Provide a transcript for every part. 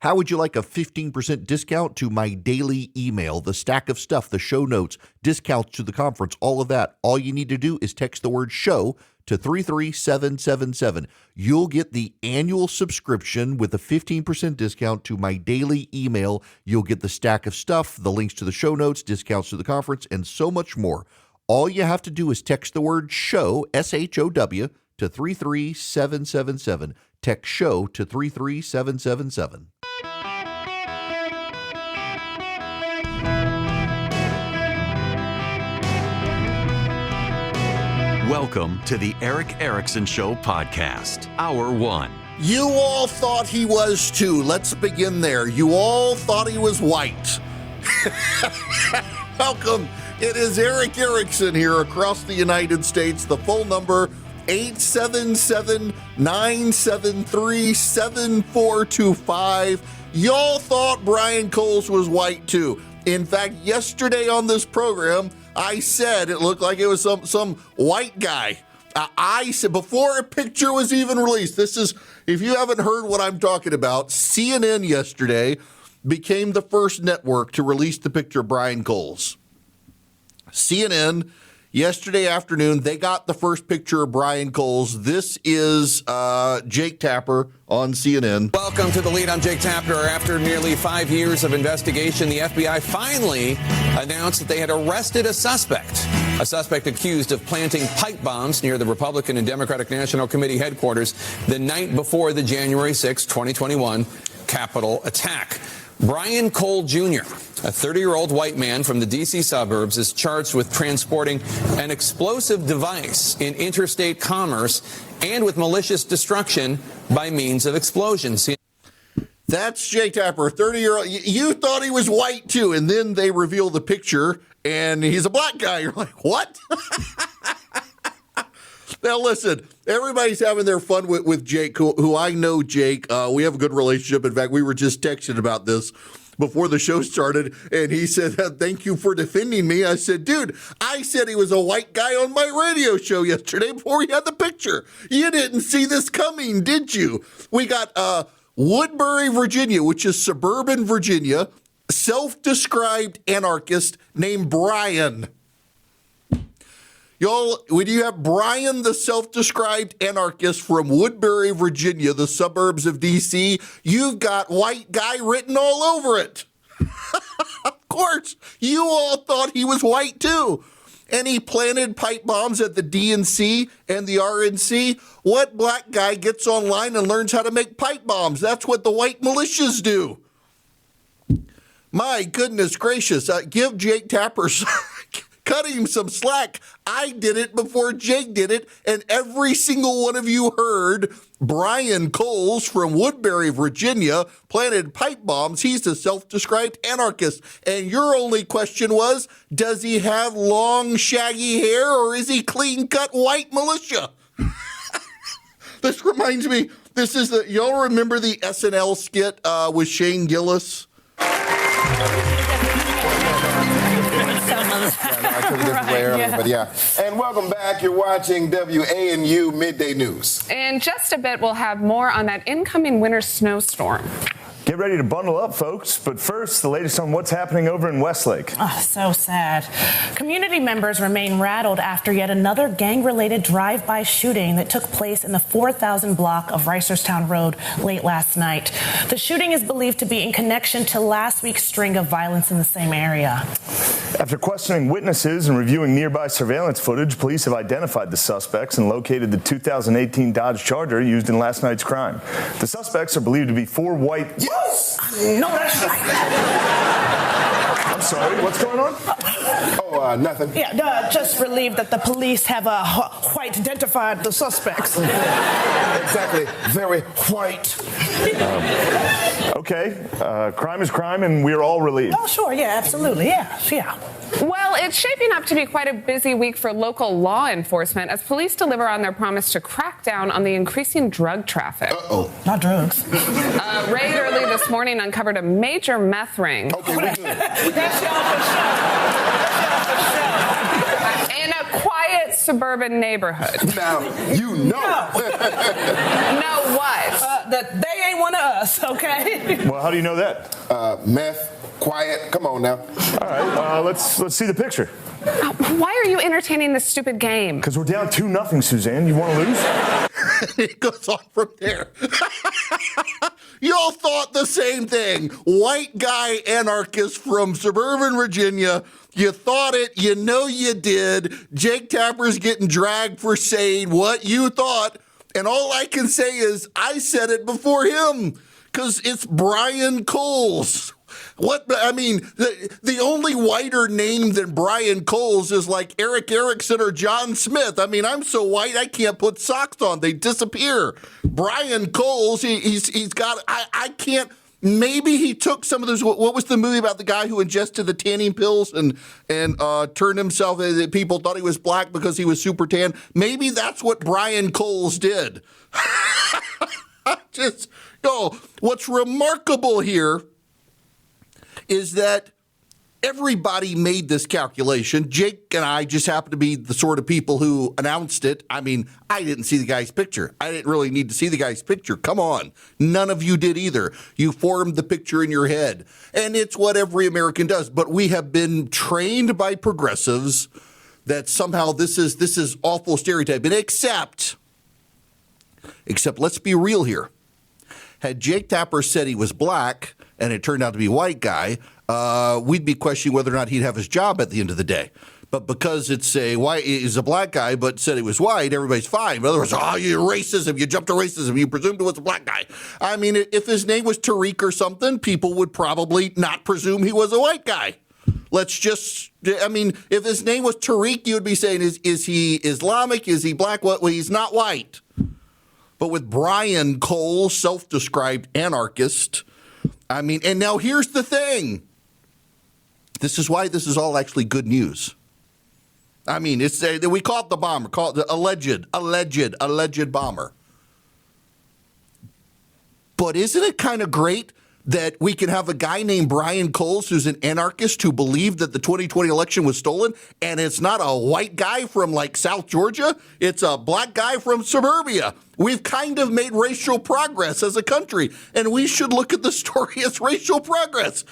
How would you like a 15% discount to my daily email, the stack of stuff, the show notes, discounts to the conference, all of that? All you need to do is text the word show to 33777. You'll get the annual subscription with a 15% discount to my daily email. You'll get the stack of stuff, the links to the show notes, discounts to the conference, and so much more. All you have to do is text the word show, SHOW, to 33777. Text show to 33777. Welcome to the Eric Erickson Show podcast, Hour 1. You all thought he was too. Let's begin there. You all thought he was white. Welcome. It is Eric Erickson here across the United States. The phone number, 877-973-7425. Y'all thought Brian Coles was white too. In fact, yesterday on this program, I said it looked like it was some white guy. I said, before a picture was even released, this is, if you haven't heard what I'm talking about, CNN yesterday became the first network to release the picture of Brian Coles. CNN, yesterday afternoon, they got the first picture of Brian Coles. This is Jake Tapper on CNN. Welcome to The Lead. I'm Jake Tapper. After nearly 5 years of investigation, the FBI finally announced that they had arrested a suspect accused of planting pipe bombs near the Republican and Democratic National Committee headquarters the night before the January 6, 2021 Capitol attack. Brian Cole Jr., a 30-year-old white man from the D.C. suburbs, is charged with transporting an explosive device in interstate commerce and with malicious destruction by means of explosions. That's Jake Tapper, 30-year-old. You thought he was white, too, and then they reveal the picture, and he's a black guy. You're like, what? Now, listen, everybody's having their fun with Jake, who I know Jake. We have a good relationship. In fact, we were just texting about this before the show started, and he said, thank you for defending me. I said, dude, I said he was a white guy on my radio show yesterday before he had the picture. You didn't see this coming, did you? We got Woodbury, Virginia, which is suburban Virginia, self-described anarchist named Brian. Y'all, when you have Brian, the self-described anarchist from Woodbury, Virginia, the suburbs of D.C., you've got white guy written all over it. Of course, you all thought he was white too. And he planted pipe bombs at the DNC and the RNC. What black guy gets online and learns how to make pipe bombs? That's what the white militias do. My goodness gracious, give Jake Tapper cut him some slack. I did it before Jake did it, and every single one of you heard Brian Coles from Woodbury, Virginia, planted pipe bombs. He's a self-described anarchist. And your only question was, does he have long, shaggy hair, or is he clean-cut white militia? This reminds me, y'all remember the SNL skit with Shane Gillis? And welcome back. You're watching WANU Midday News. In just a bit, we'll have more on that incoming winter snowstorm. Get ready to bundle up, folks. But first, the latest on what's happening over in Westlake. Oh, so sad. Community members remain rattled after yet another gang-related drive-by shooting that took place in the 4,000 block of Reisterstown Road late last night. The shooting is believed to be in connection to last week's string of violence in the same area. After questioning witnesses and reviewing nearby surveillance footage, police have identified the suspects and located the 2018 Dodge Charger used in last night's crime. The suspects are believed to be four white... Yes! No, that's right. I'm sorry, what's going on? Oh, nothing. Yeah, just relieved that the police have white identified the suspects. Exactly. Very white. Okay, crime is crime, and we're all relieved. Oh, sure, yeah, absolutely, yeah. Well, it's shaping up to be quite a busy week for local law enforcement as police deliver on their promise to crack down on the increasing drug traffic. Uh-oh. Not drugs. A raid early this morning uncovered a major meth ring. Okay, we're good. That's y'all for sure. In a quiet suburban neighborhood. Now, you know. Know what? that they ain't one of us, okay? Well, how do you know that? Meth, quiet. Come on now. All right, let's see the picture. Why are you entertaining this stupid game? Because we're down 2-0, Suzanne. You want to lose? It goes on from there. Y'all thought the same thing. White guy anarchist from suburban Virginia. You thought it. You know you did. Jake Tapper's getting dragged for saying what you thought. And all I can say is I said it before him because it's Brian Coles. What, I mean, the only whiter name than Brian Coles is like Eric Erickson or John Smith. I mean, I'm so white I can't put socks on. They disappear. Brian Coles, he's got, I can't, maybe he took some of those, what was the movie about the guy who ingested the tanning pills and turned himself, people thought he was black because he was super tan. Maybe that's what Brian Coles did. What's remarkable here is that everybody made this calculation. Jake and I just happen to be the sort of people who announced it. I mean, I didn't see the guy's picture. I didn't really need to see the guy's picture. Come on. None of you did either. You formed the picture in your head. And it's what every American does. But we have been trained by progressives that somehow this is awful stereotyping. Except let's be real here. Had Jake Tapper said he was black and it turned out to be a white guy, we'd be questioning whether or not he'd have his job at the end of the day. But because it's he's a black guy but said he was white, everybody's fine. In other words, you racism, you jumped to racism, you presumed it was a black guy. I mean, if his name was Tariq or something, people would probably not presume he was a white guy. If his name was Tariq, you would be saying, is he Islamic? Is he black? Well, he's not white. But with Brian Cole, self-described anarchist, and now here's the thing. This is why this is all actually good news. We call it the bomber, call it the alleged bomber. But isn't it kind of great that we can have a guy named Brian Coles who's an anarchist who believed that the 2020 election was stolen, and it's not a white guy from like South Georgia, it's a black guy from suburbia. We've kind of made racial progress as a country, and we should look at the story as racial progress.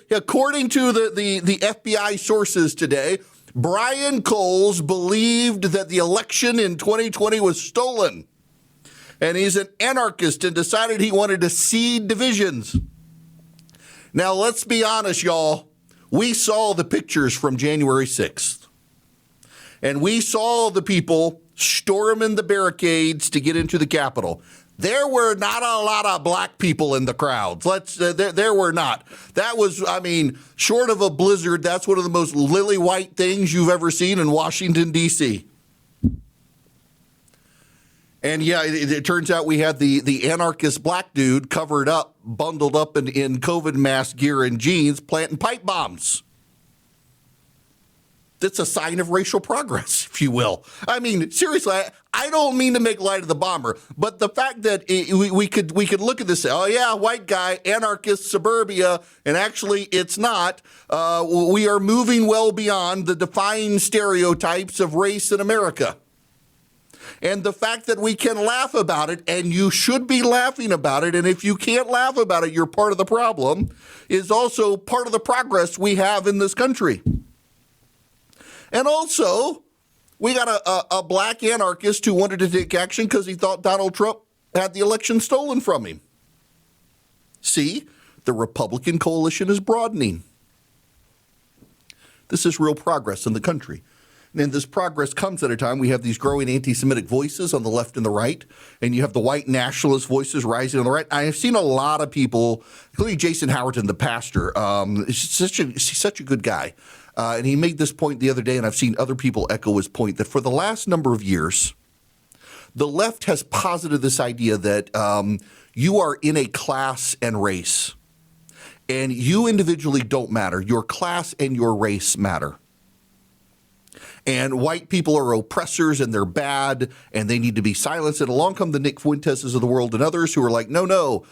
According to the FBI sources today, Brian Coles believed that the election in 2020 was stolen. And he's an anarchist and decided he wanted to seed divisions. Now, let's be honest, y'all. We saw the pictures from January 6th. And we saw the people storming the barricades to get into the Capitol. There were not a lot of black people in the crowds. There were not. That was, short of a blizzard, that's one of the most lily white things you've ever seen in Washington, D.C. And yeah, it turns out we had the anarchist black dude covered up, bundled up in COVID mask gear and jeans, planting pipe bombs. That's a sign of racial progress, if you will. Seriously, I don't mean to make light of the bomber, but the fact that we could look at this, white guy, anarchist, suburbia, and actually it's not. We are moving well beyond the defined stereotypes of race in America. And the fact that we can laugh about it, and you should be laughing about it, and if you can't laugh about it, you're part of the problem, is also part of the progress we have in this country. And also, we got a black anarchist who wanted to take action because he thought Donald Trump had the election stolen from him. See, the Republican coalition is broadening. This is real progress in the country. And this progress comes at a time we have these growing anti-Semitic voices on the left and the right, and you have the white nationalist voices rising on the right. I have seen a lot of people, including Jason Howerton, the pastor. He's such a good guy. And he made this point the other day, and I've seen other people echo his point, that for the last number of years, the left has posited this idea that you are in a class and race, and you individually don't matter. Your class and your race matter. and white people are oppressors and they're bad and they need to be silenced. And along come the Nick Fuenteses of the world and others who are like, no,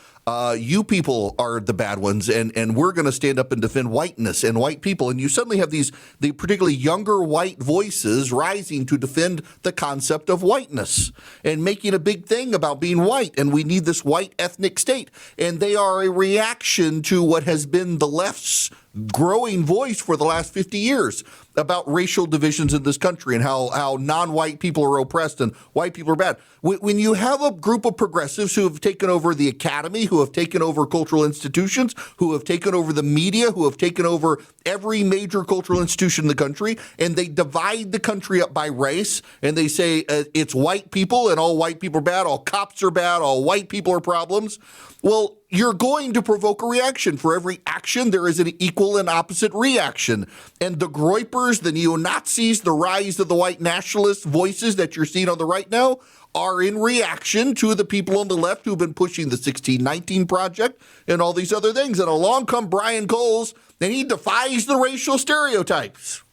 you people are the bad ones, and we're going to stand up and defend whiteness and white people. And you suddenly have the particularly younger white voices rising to defend the concept of whiteness and making a big thing about being white. And we need this white ethnic state. And they are a reaction to what has been the left's growing voice for the last 50 years about racial divisions in this country and how non-white people are oppressed and white people are bad. When you have a group of progressives who have taken over the academy, who have taken over cultural institutions, who have taken over the media, who have taken over every major cultural institution in the country, and they divide the country up by race, and they say it's white people and all white people are bad, all cops are bad, all white people are problems, well, you're going to provoke a reaction. For every action, there is an equal and opposite reaction. And the Groypers, the neo-Nazis, the rise of the white nationalist voices that you're seeing on the right now are in reaction to the people on the left who've been pushing the 1619 Project and all these other things. And along come Brian Coles, and he defies the racial stereotypes.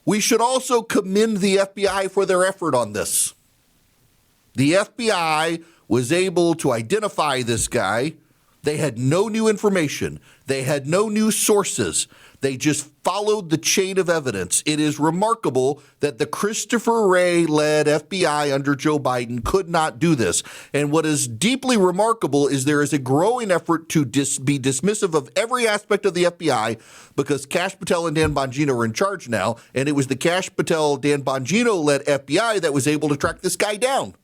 We should also commend the FBI for their effort on this. The FBI was able to identify this guy. They had no new information. They had no new sources. They just followed the chain of evidence. It is remarkable that the Christopher Wray-led FBI under Joe Biden could not do this. And what is deeply remarkable is there is a growing effort to be dismissive of every aspect of the FBI because Kash Patel and Dan Bongino are in charge now, and it was the Kash Patel, Dan Bongino-led FBI that was able to track this guy down.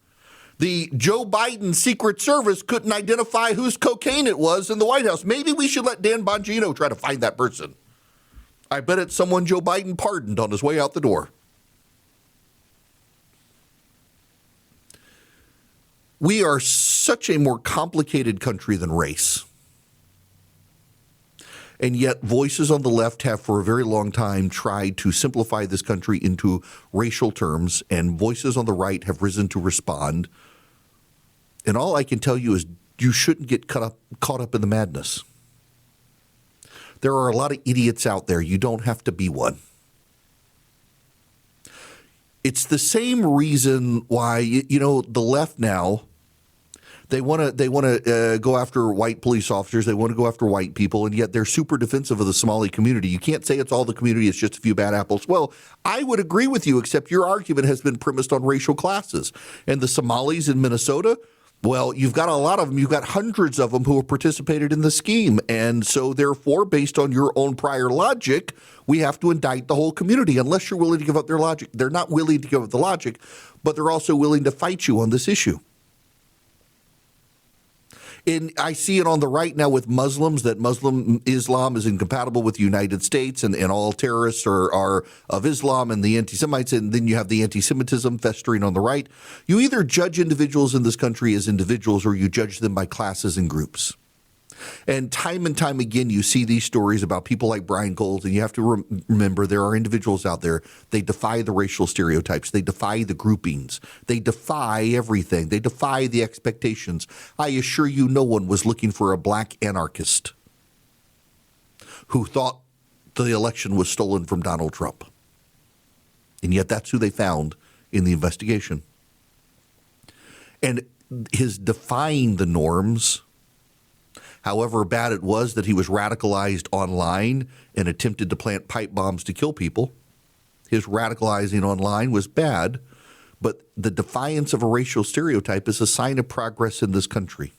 The Joe Biden Secret Service couldn't identify whose cocaine it was in the White House. Maybe we should let Dan Bongino try to find that person. I bet it's someone Joe Biden pardoned on his way out the door. We are such a more complicated country than race. And yet voices on the left have for a very long time tried to simplify this country into racial terms, and voices on the right have risen to respond. And all I can tell you is you shouldn't get caught up in the madness. There are a lot of idiots out there. You don't have to be one. It's the same reason why, the left now, they want to go after white police officers. They want to go after white people, and yet they're super defensive of the Somali community. You can't say it's all the community. It's just a few bad apples. Well, I would agree with you, except your argument has been premised on racial classes. And the Somalis in Minnesota, well, you've got a lot of them. You've got hundreds of them who have participated in the scheme. And so therefore, based on your own prior logic, we have to indict the whole community unless you're willing to give up their logic. They're not willing to give up the logic, but they're also willing to fight you on this issue. And I see it on the right now with Muslims, that Muslim Islam is incompatible with the United States, and all terrorists are of Islam and the anti-Semites, and then you have the anti-Semitism festering on the right. You either judge individuals in this country as individuals or you judge them by classes and groups. And time again, you see these stories about people like Brian Coles, and you have to remember there are individuals out there. They defy the racial stereotypes. They defy the groupings. They defy everything. They defy the expectations. I assure you no one was looking for a black anarchist who thought the election was stolen from Donald Trump. And yet that's who they found in the investigation. And his defying the norms, however bad it was that he was radicalized online and attempted to plant pipe bombs to kill people, his radicalizing online was bad, but the defiance of a racial stereotype is a sign of progress in this country.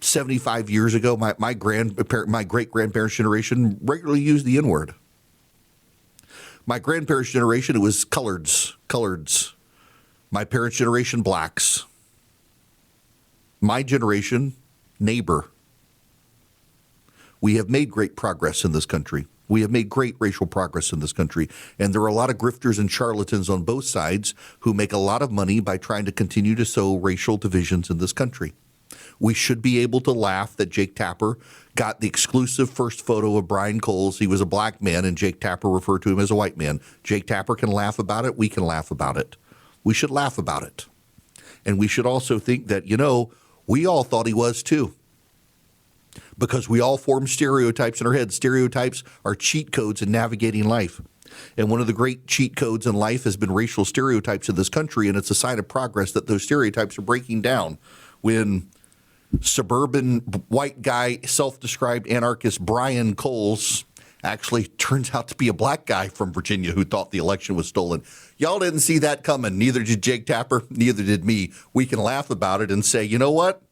75 years ago, my great-grandparents' generation regularly used the N-word. My grandparents' generation, it was coloreds. My parents' generation, blacks. My generation, neighbor. We have made great progress in this country. We have made great racial progress in this country. And there are a lot of grifters and charlatans on both sides who make a lot of money by trying to continue to sow racial divisions in this country. We should be able to laugh that Jake Tapper got the exclusive first photo of Brian Coles. He was a black man, and Jake Tapper referred to him as a white man. Jake Tapper can laugh about it. We can laugh about it. We should laugh about it. And we should also think that, we all thought he was too. because we all form stereotypes in our heads. Stereotypes are cheat codes in navigating life. And one of the great cheat codes in life has been racial stereotypes in this country, and it's a sign of progress that those stereotypes are breaking down. When suburban white guy, self-described anarchist Brian Coles actually turns out to be a black guy from Virginia who thought the election was stolen. Y'all didn't see that coming. Neither did Jake Tapper. Neither did me. We can laugh about it and say, you know what?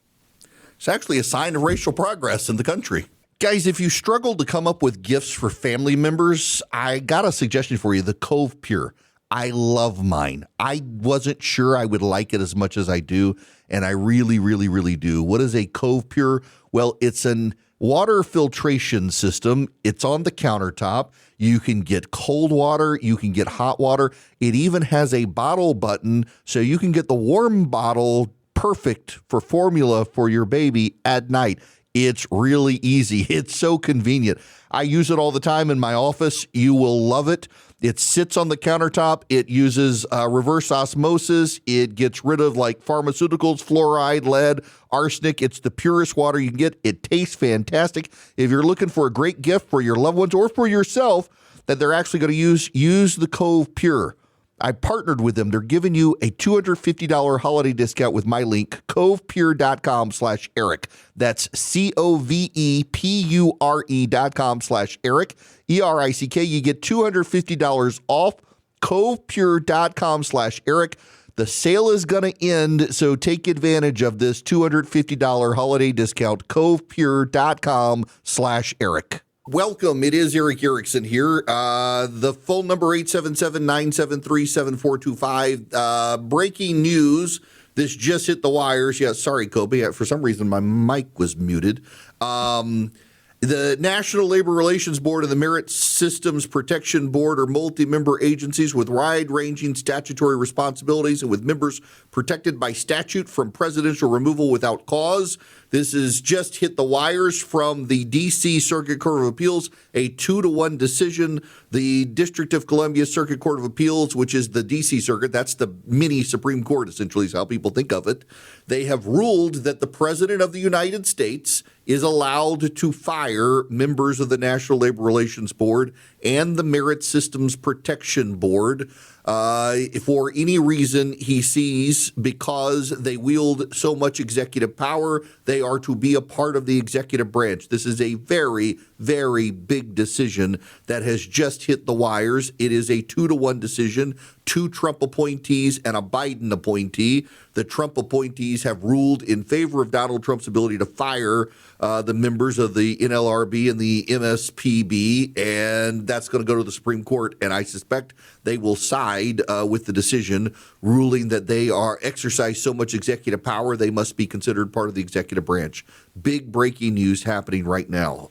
It's actually a sign of racial progress in the country. Guys, if you struggle to come up with gifts for family members, I got a suggestion for you, the Cove Pure. I love mine. I wasn't sure I would like it as much as I do, and I really, really, really do. What is a Cove Pure? Well, it's an water filtration system. It's on the countertop. You can get cold water. You can get hot water. It even has a bottle button, so you can get the warm bottle perfect for formula for your baby at night. It's really easy. It's so convenient. I use it all the time in my office. You will love it. It sits on the countertop. It uses reverse osmosis. It gets rid of like pharmaceuticals, fluoride, lead, arsenic. It's the purest water you can get. It tastes fantastic. If you're looking for a great gift for your loved ones or for yourself that they're actually going to use the Cove Pure. I partnered with them. They're giving you a $250 holiday discount with my link, covepure.com/Eric. That's COVEPURE.com/Eric, ERICK. You get $250 off, covepure.com/Eric. The sale is going to end, so take advantage of this $250 holiday discount, covepure.com/Eric. Welcome. It is Eric Erickson here. The phone number 877-973-7425. Breaking news. This just hit the wires. Yeah, sorry, Kobe. For some reason, my mic was muted. The National Labor Relations Board and the Merit Systems Protection Board are multi-member agencies with wide-ranging statutory responsibilities and with members protected by statute from presidential removal without cause. This has just hit the wires from the D.C. Circuit Court of Appeals, a 2-1 decision. The District of Columbia Circuit Court of Appeals, which is the D.C. Circuit, that's the mini Supreme Court, essentially, is how people think of it. They have ruled that the President of the United States is allowed to fire members of the National Labor Relations Board and the Merit Systems Protection Board for any reason he sees, because they wield so much executive power. They are to be a part of the executive branch. This is a very, very big decision that has just hit the wires. It is a 2-1 decision, 2 Trump appointees and a Biden appointee. The Trump appointees have ruled in favor of Donald Trump's ability to fire the members of the NLRB and the MSPB, and that's going to go to the Supreme Court, and I suspect they will side with the decision, ruling that they are exercise so much executive power they must be considered part of the executive branch. Big breaking news happening right now.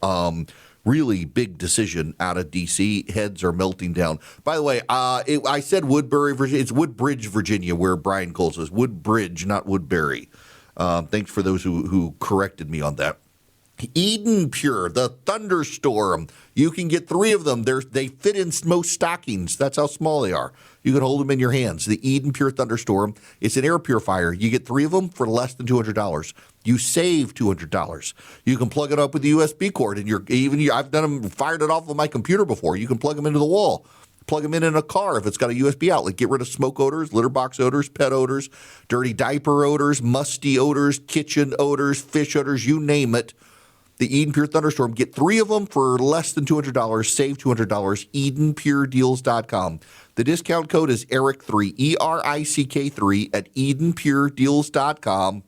Really big decision out of D.C. Heads are melting down. By the way, I said Woodbury, Virginia. It's Woodbridge, Virginia, where Brian Coles is. Woodbridge, not Woodbury. Thanks for those who corrected me on that. Eden Pure, the Thunderstorm. You can get 3 of them. They fit in most stockings. That's how small they are. You can hold them in your hands. The Eden Pure Thunderstorm. It's an air purifier. You get 3 of them for less than $200. You save $200. You can plug it up with the USB cord, and I've done them, fired it off of my computer before. You can plug them into the wall. Plug them in a car if it's got a USB outlet. Get rid of smoke odors, litter box odors, pet odors, dirty diaper odors, musty odors, kitchen odors, fish odors, you name it. The Eden Pure Thunderstorm. Get 3 of them for less than $200. Save $200. EdenPureDeals.com. The discount code is ERIC3, ERICK3 at EdenPureDeals.com.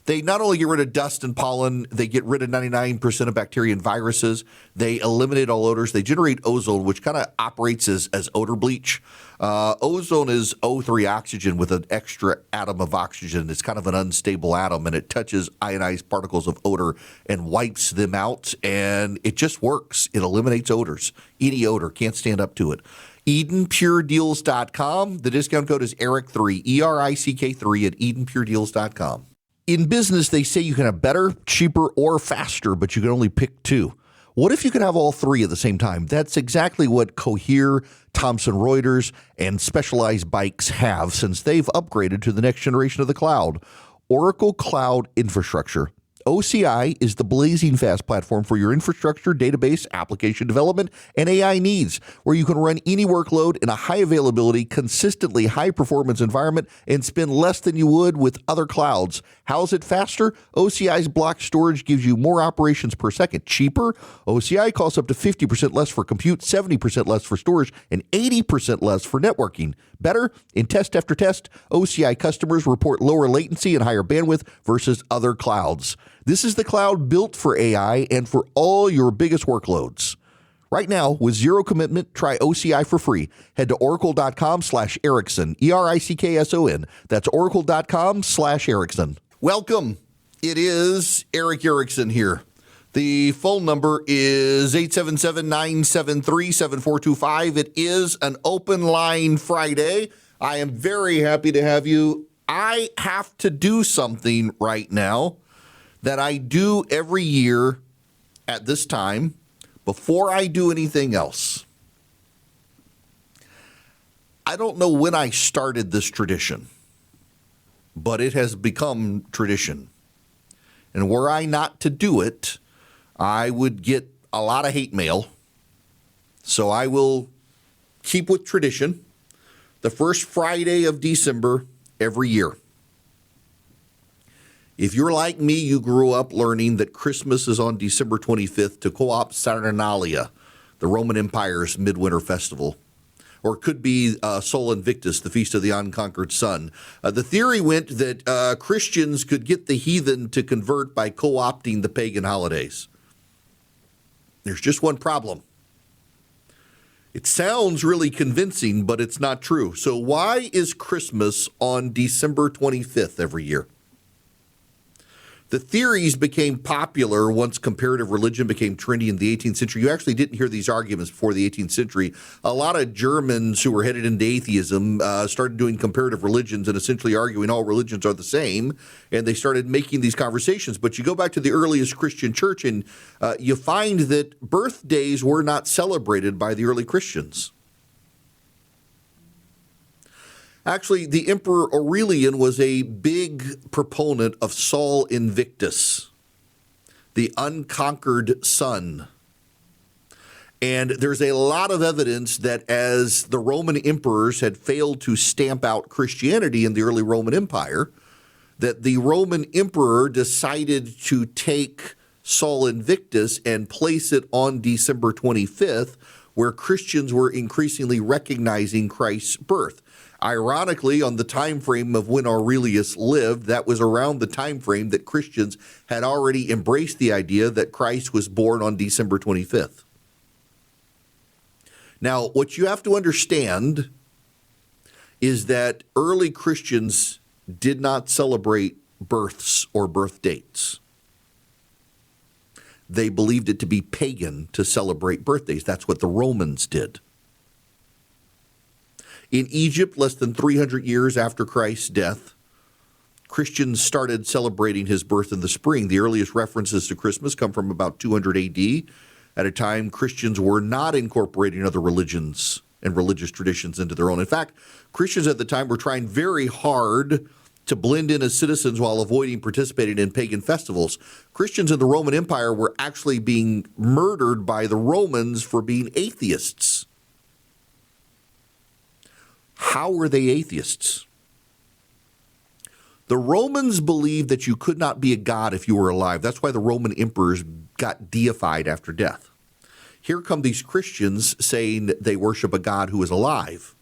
They not only get rid of dust and pollen, they get rid of 99% of bacteria and viruses. They eliminate all odors. They generate ozone, which kind of operates as odor bleach. Ozone is O3 oxygen with an extra atom of oxygen. It's kind of an unstable atom, and it touches ionized particles of odor and wipes them out, and it just works. It eliminates odors. Any odor, can't stand up to it. EdenPureDeals.com. The discount code is ERIC3, ERICK3 at EdenPureDeals.com. In business, they say you can have better, cheaper, or faster, but you can only pick 2. What if you could have all 3 at the same time? That's exactly what Cohere, Thomson Reuters, and Specialized Bikes have since they've upgraded to the next generation of the cloud. Oracle Cloud Infrastructure. OCI is the blazing fast platform for your infrastructure, database, application development, and AI needs, where you can run any workload in a high availability, consistently high performance environment and spend less than you would with other clouds. How's it faster? OCI's block storage gives you more operations per second. Cheaper? OCI costs up to 50% less for compute, 70% less for storage, and 80% less for networking. Better? In test after test, OCI customers report lower latency and higher bandwidth versus other clouds. This is the cloud built for AI and for all your biggest workloads. Right now, with zero commitment, try OCI for free. Head to oracle.com/Erickson, ERICKSON. That's oracle.com/Erickson. Welcome. It is Eric Erickson here. The phone number is 877-973-7425. It is an open line Friday. I am very happy to have you. I have to do something right now that I do every year at this time before I do anything else. I don't know when I started this tradition, but it has become tradition. And were I not to do it, I would get a lot of hate mail. So I will keep with tradition, the first Friday of December every year. If you're like me, you grew up learning that Christmas is on December 25th to co-opt Saturnalia, the Roman Empire's midwinter festival. Or it could be Sol Invictus, the Feast of the Unconquered Sun. The theory went that Christians could get the heathen to convert by co-opting the pagan holidays. There's just one problem. It sounds really convincing, but it's not true. So why is Christmas on December 25th every year? The theories became popular once comparative religion became trendy in the 18th century. You actually didn't hear these arguments before the 18th century. A lot of Germans who were headed into atheism started doing comparative religions and essentially arguing all religions are the same, and they started making these conversations. But you go back to the earliest Christian church, and you find that birthdays were not celebrated by the early Christians. Actually, the Emperor Aurelian was a big proponent of Sol Invictus, the unconquered sun. And there's a lot of evidence that as the Roman emperors had failed to stamp out Christianity in the early Roman Empire, that the Roman emperor decided to take Sol Invictus and place it on December 25th, where Christians were increasingly recognizing Christ's birth. Ironically, on the time frame of when Aurelius lived, that was around the time frame that Christians had already embraced the idea that Christ was born on December 25th. Now, what you have to understand is that early Christians did not celebrate births or birth dates. They believed it to be pagan to celebrate birthdays. That's what the Romans did. In Egypt, less than 300 years after Christ's death, Christians started celebrating his birth in the spring. The earliest references to Christmas come from about 200 AD, at a time Christians were not incorporating other religions and religious traditions into their own. In fact, Christians at the time were trying very hard to blend in as citizens while avoiding participating in pagan festivals. Christians in the Roman Empire were actually being murdered by the Romans for being atheists. How were they atheists? The Romans believed that you could not be a god if you were alive. That's why the Roman emperors got deified after death. Here come these Christians saying they worship a god who is alive.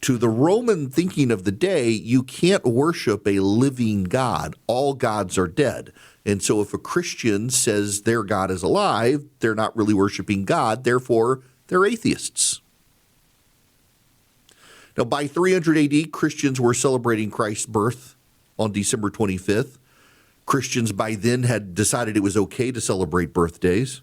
To the Roman thinking of the day, you can't worship a living God. All gods are dead. And so if a Christian says their God is alive, they're not really worshiping God. Therefore, they're atheists. Now, by 300 AD, Christians were celebrating Christ's birth on December 25th. Christians by then had decided it was okay to celebrate birthdays.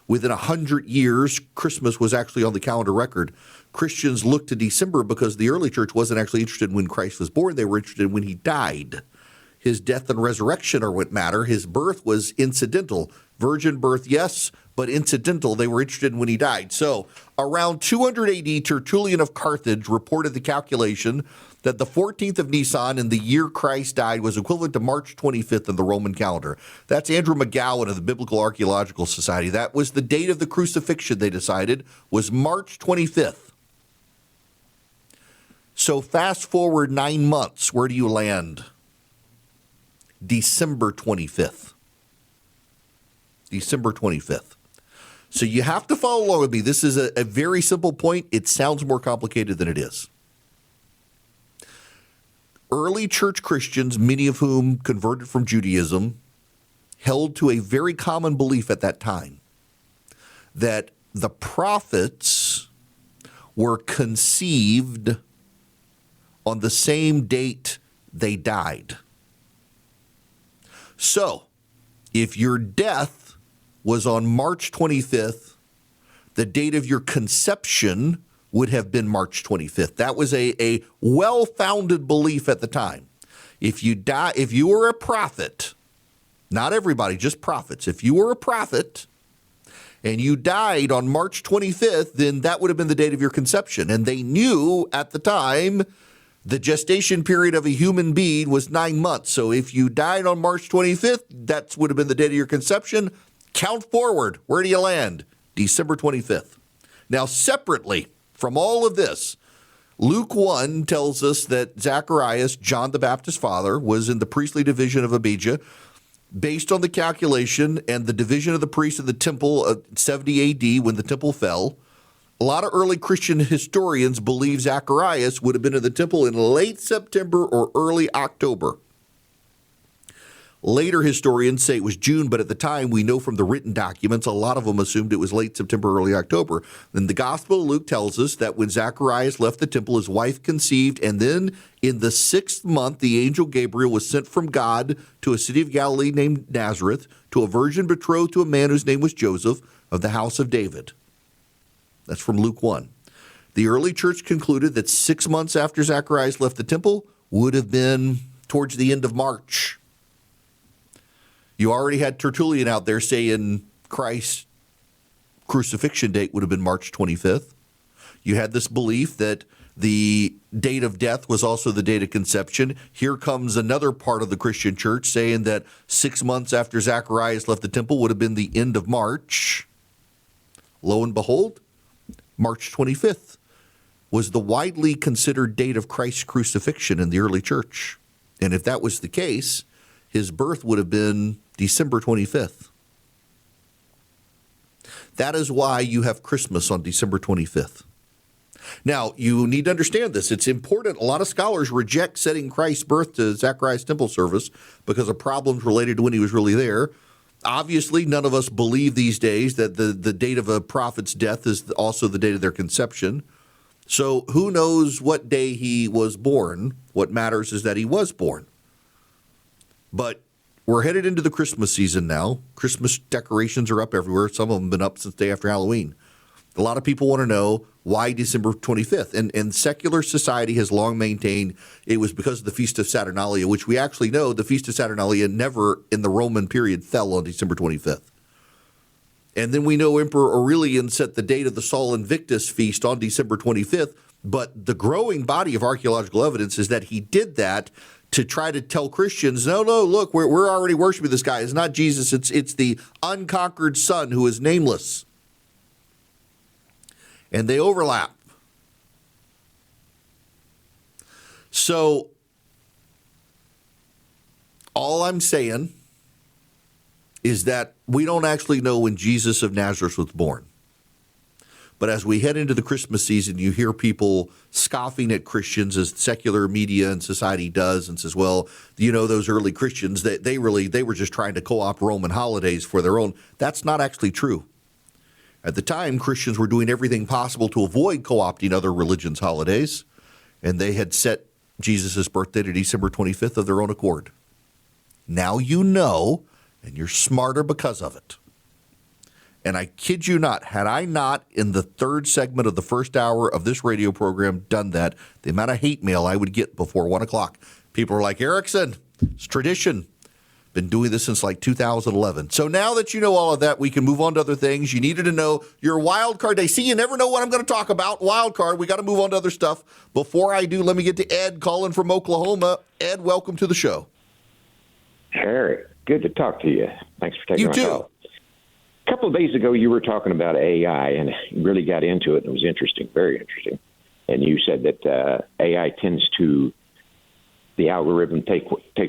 Within 100 years, Christmas was actually on the calendar record. Christians looked to December because the early church wasn't actually interested in when Christ was born. They were interested in when he died. His death and resurrection are what matter. His birth was incidental. Virgin birth, yes, but incidental. They were interested in when he died. So around 200 AD, Tertullian of Carthage reported the calculation that the 14th of Nisan in the year Christ died was equivalent to March 25th in the Roman calendar. That's Andrew McGowan of the Biblical Archaeological Society. That was the date of the crucifixion, they decided, was March 25th. So fast forward 9 months, where do you land? December 25th. December 25th. So you have to follow along with me. This is a very simple point. It sounds more complicated than it is. Early church Christians, many of whom converted from Judaism, held to a very common belief at that time that the prophets were conceived on the same date they died. So, if your death was on March 25th, the date of your conception would have been March 25th. That was a well-founded belief at the time. If you were a prophet, not everybody, just prophets. If you were a prophet and you died on March 25th, then that would have been the date of your conception. And they knew at the time the gestation period of a human being was 9 months. So if you died on March 25th, that would have been the date of your conception. Count forward. Where do you land? December 25th. Now, separately from all of this, Luke 1 tells us that Zacharias, John the Baptist's father, was in the priestly division of Abijah. Based on the calculation and the division of the priests in the temple of 70 AD when the temple fell, a lot of early Christian historians believe Zacharias would have been in the temple in late September or early October. Later historians say it was June, but at the time we know from the written documents, a lot of them assumed it was late September, early October. Then the Gospel of Luke tells us that when Zacharias left the temple, his wife conceived, and then in the 6th month, the angel Gabriel was sent from God to a city of Galilee named Nazareth, to a virgin betrothed to a man whose name was Joseph, of the house of David. That's from Luke 1. The early church concluded that 6 months after Zacharias left the temple would have been towards the end of March. You already had Tertullian out there saying Christ's crucifixion date would have been March 25th. You had this belief that the date of death was also the date of conception. Here comes another part of the Christian church saying that 6 months after Zacharias left the temple would have been the end of March. Lo and behold, March 25th was the widely considered date of Christ's crucifixion in the early church. And if that was the case, his birth would have been December 25th. That is why you have Christmas on December 25th. Now, you need to understand this. It's important. A lot of scholars reject setting Christ's birth to Zacharias' temple service because of problems related to when he was really there. Obviously, none of us believe these days that the date of a prophet's death is also the date of their conception. So who knows what day he was born? What matters is that he was born. But we're headed into the Christmas season now. Christmas decorations are up everywhere. Some of them have been up since the day after Halloween. A lot of people want to know why December 25th. And secular society has long maintained it was because of the Feast of Saturnalia, which we actually know the Feast of Saturnalia never in the Roman period fell on December 25th. And then we know Emperor Aurelian set the date of the Sol Invictus feast on December 25th. But the growing body of archaeological evidence is that he did that to try to tell Christians, no, look, we're already worshiping this guy. It's not Jesus. It's the unconquered Son who is nameless. And they overlap. So all I'm saying is that we don't actually know when Jesus of Nazareth was born. But as we head into the Christmas season, you hear people scoffing at Christians as secular media and society does and says, well, you know, those early Christians, they were just trying to co-opt Roman holidays for their own. That's not actually true. At the time, Christians were doing everything possible to avoid co-opting other religions' holidays, and they had set Jesus' birthday to December 25th of their own accord. Now you know, and you're smarter because of it. And I kid you not, had I not, in the third segment of the first hour of this radio program, done that, the amount of hate mail I would get before 1 o'clock. People are like, Erickson, it's tradition. Been doing this since like 2011. So now that you know all of that, we can move on to other things. You needed to know your wild card day. See, you never know what I'm going to talk about. Wild card. We got to move on to other stuff. Before I do, let me get to Ed calling from Oklahoma. Ed, welcome to the show. Eric, good to talk to you. Thanks for taking my call. A couple of days ago, you were talking about AI and you really got into it. And it was interesting, very interesting. And you said that AI tends to, the algorithm take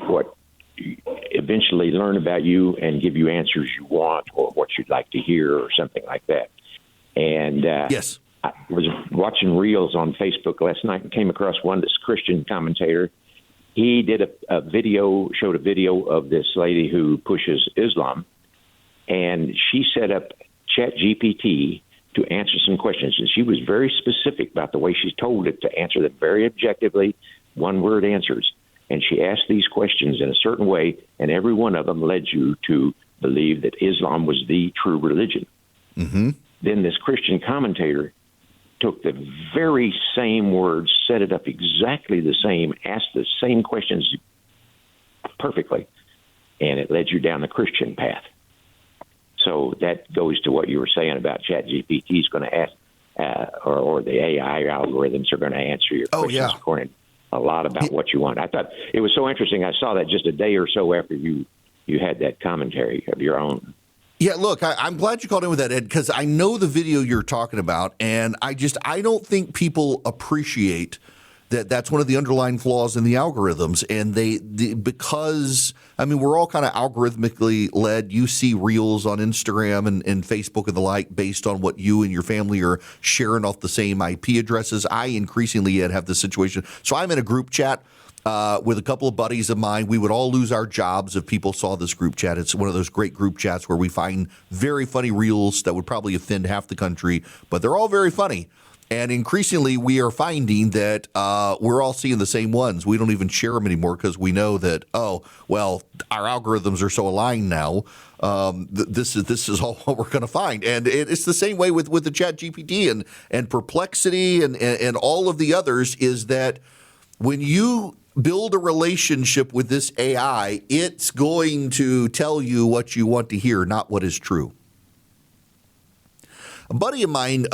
what eventually learn about you and give you answers you want or what you'd like to hear or something like that. And yes, I was watching reels on Facebook last night and came across one, this Christian commentator. He did showed a video of this lady who pushes Islam, and she set up ChatGPT to answer some questions. And she was very specific about the way she told it to answer them very objectively, one-word answers. And she asked these questions in a certain way, and every one of them led you to believe that Islam was the true religion. Mm-hmm. Then this Christian commentator took the very same words, set it up exactly the same, asked the same questions perfectly, and it led you down the Christian path. So that goes to what you were saying about ChatGPT is going to ask, or the AI algorithms are going to answer your questions according a lot about what you want. I thought it was so interesting. I saw that just a day or so after you had that commentary of your own. Yeah, look, I'm glad you called in with that, Ed, because I know the video you're talking about, and I don't think people appreciate that that's one of the underlying flaws in the algorithms. And because we're all kind of algorithmically led. You see reels on Instagram and Facebook and the like based on what you and your family are sharing off the same IP addresses. I increasingly, Ed, have this situation. So I'm in a group chat with a couple of buddies of mine. We would all lose our jobs if people saw this group chat. It's one of those great group chats where we find very funny reels that would probably offend half the country, but they're all very funny. And increasingly, we are finding that we're all seeing the same ones. We don't even share them anymore because we know that, our algorithms are so aligned now. This is all what we're going to find. And it's the same way with the ChatGPT and Perplexity and all of the others, is that when you build a relationship with this AI, it's going to tell you what you want to hear, not what is true. A buddy of mine,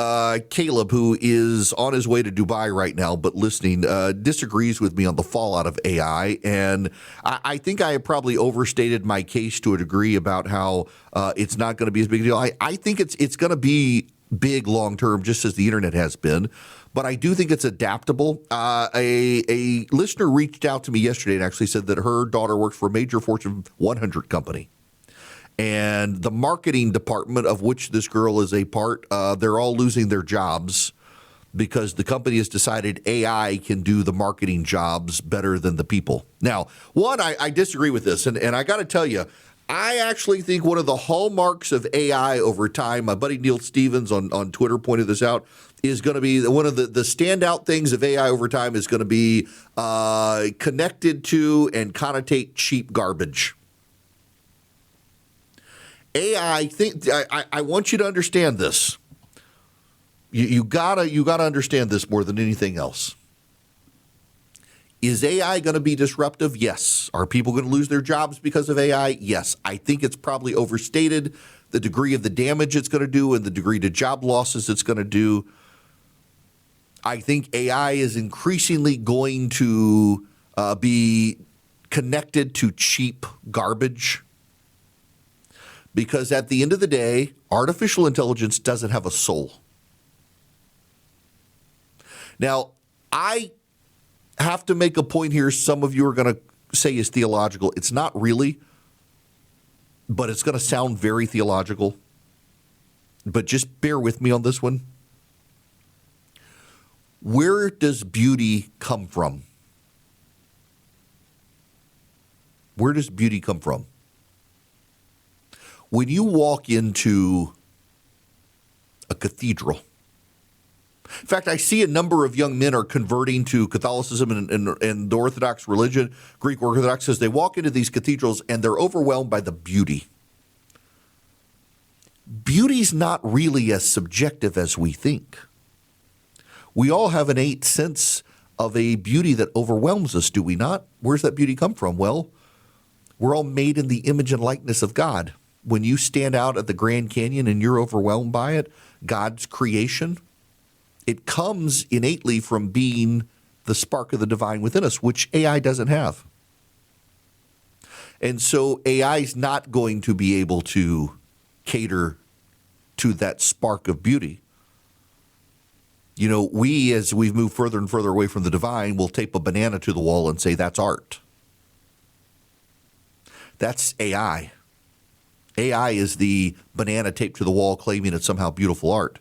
Caleb, who is on his way to Dubai right now but listening, disagrees with me on the fallout of AI. And I think I have probably overstated my case to a degree about how it's not going to be as big a deal. I think it's going to be big long term, just as the internet has been. But I do think it's adaptable. A listener reached out to me yesterday and actually said that her daughter works for a major Fortune 100 company. And the marketing department, of which this girl is a part, they're all losing their jobs because the company has decided AI can do the marketing jobs better than the people. Now, I disagree with this. And I got to tell you, I actually think one of the hallmarks of AI over time, my buddy Neil Stevens on Twitter pointed this out, is going to be one of the standout things of AI over time is going to be connected to and connotate cheap garbage. AI, I want you to understand this. You gotta understand this more than anything else. Is AI going to be disruptive? Yes. Are people going to lose their jobs because of AI? Yes. I think it's probably overstated the degree of the damage it's going to do and the degree to job losses it's going to do. I think AI is increasingly going to be connected to cheap garbage. Because at the end of the day, artificial intelligence doesn't have a soul. Now, I have to make a point here some of you are going to say is theological. It's not really, but it's going to sound very theological. But just bear with me on this one. Where does beauty come from? Where does beauty come from? When you walk into a cathedral, in fact, I see a number of young men are converting to Catholicism and the Orthodox religion, Greek Orthodox, as they walk into these cathedrals and they're overwhelmed by the beauty. Beauty's not really as subjective as we think. We all have an innate sense of a beauty that overwhelms us, do we not? Where's that beauty come from? Well, We're all made in the image and likeness of God. When you stand out at the Grand Canyon and you're overwhelmed by it, God's creation, it comes innately from being the spark of the divine within us, which AI doesn't have. And so AI is not going to be able to cater to that spark of beauty. You know, we, as we've moved further and further away from the divine, will tape a banana to the wall and say that's art. That's AI. AI is the banana taped to the wall claiming it's somehow beautiful art.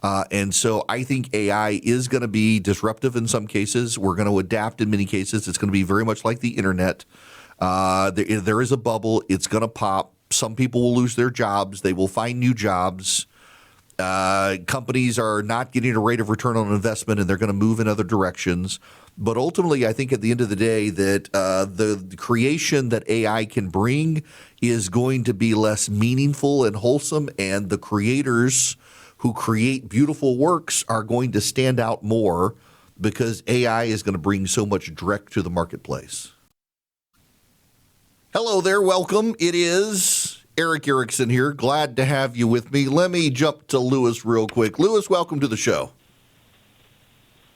And so I think AI is going to be disruptive in some cases. We're going to adapt in many cases. It's going to be very much like the internet. There is a bubble. It's going to pop. Some people will lose their jobs. They will find new jobs. Companies are not getting a rate of return on investment, and they're going to move in other directions. But ultimately, I think at the end of the day that the creation that AI can bring is going to be less meaningful and wholesome, and the creators who create beautiful works are going to stand out more because AI is going to bring so much direct to the marketplace. Hello there. Welcome. It is Eric Erickson here. Glad to have you with me. Let me jump to Lewis real quick. Lewis, welcome to the show.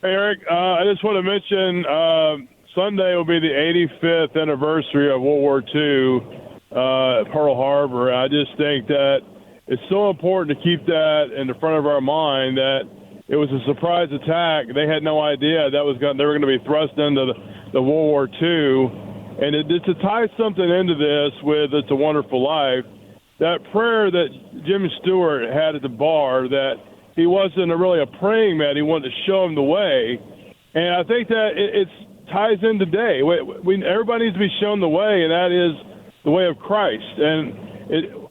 Hey, Eric. I just want to mention Sunday will be the 85th anniversary of World War II at Pearl Harbor. I just think that it's so important to keep that in the front of our mind that it was a surprise attack. They had no idea they were going to be thrust into the World War II. And to tie something into this with It's a Wonderful Life, that prayer that Jimmy Stewart had at the bar, that he wasn't really a praying man, he wanted to show him the way. And I think that it ties in today. Everybody needs to be shown the way, and that is the way of Christ. And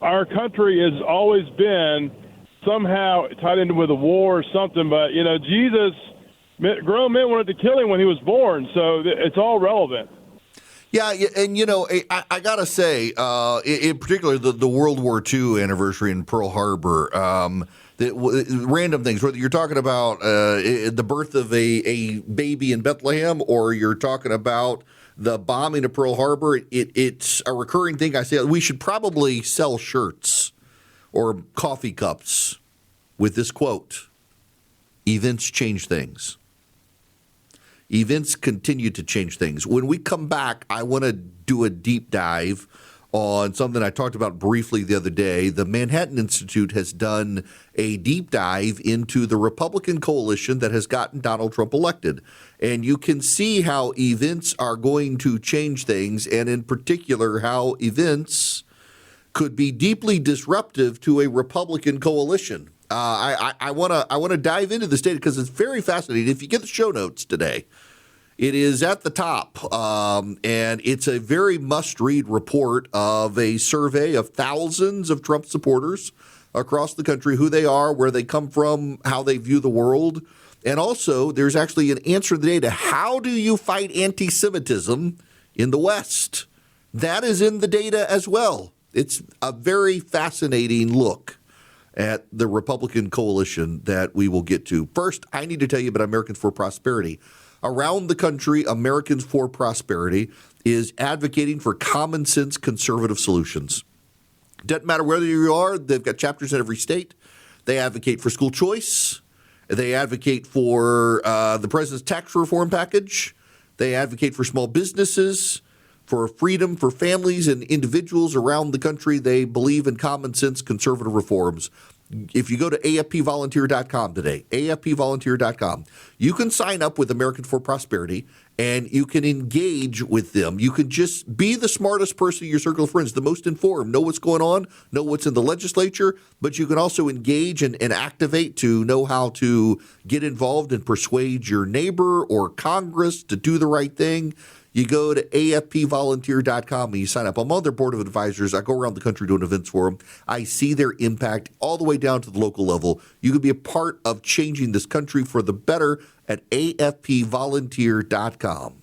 our country has always been somehow tied into with a war or something, but, you know, Jesus, grown men wanted to kill him when he was born, so it's all relevant. Yeah, and, you know, I got to say, in particular, the World War II anniversary in Pearl Harbor, random things, whether you're talking about the birth of a baby in Bethlehem or you're talking about the bombing of Pearl Harbor, it's a recurring thing. I say we should probably sell shirts or coffee cups with this quote: events change things. Events continue to change things. When we come back, I want to do a deep dive on something I talked about briefly the other day. The Manhattan Institute has done a deep dive into the Republican coalition that has gotten Donald Trump elected. And you can see how events are going to change things, and in particular, how events could be deeply disruptive to a Republican coalition. I want to dive into this data because it's very fascinating. If you get the show notes today, it is at the top, and it's a very must-read report of a survey of thousands of Trump supporters across the country, who they are, where they come from, how they view the world. And also, there's actually an answer today to how do you fight anti-Semitism in the West? That is in the data as well. It's a very fascinating look at the Republican coalition that we will get to. First, I need to tell you about Americans for Prosperity. Around the country, Americans for Prosperity is advocating for common sense conservative solutions. Doesn't matter whether you are, they've got chapters in every state. They advocate for school choice. They advocate for the president's tax reform package. They advocate for small businesses, for freedom for families and individuals around the country. They believe in common sense conservative reforms. If you go to afpvolunteer.com today, afpvolunteer.com, you can sign up with Americans for Prosperity and you can engage with them. You can just be the smartest person in your circle of friends, the most informed, know what's going on, know what's in the legislature, but you can also engage and activate to know how to get involved and persuade your neighbor or Congress to do the right thing. You go to afpvolunteer.com and you sign up. I'm on their board of advisors. I go around the country doing events for them. I see their impact all the way down to the local level. You can be a part of changing this country for the better at afpvolunteer.com.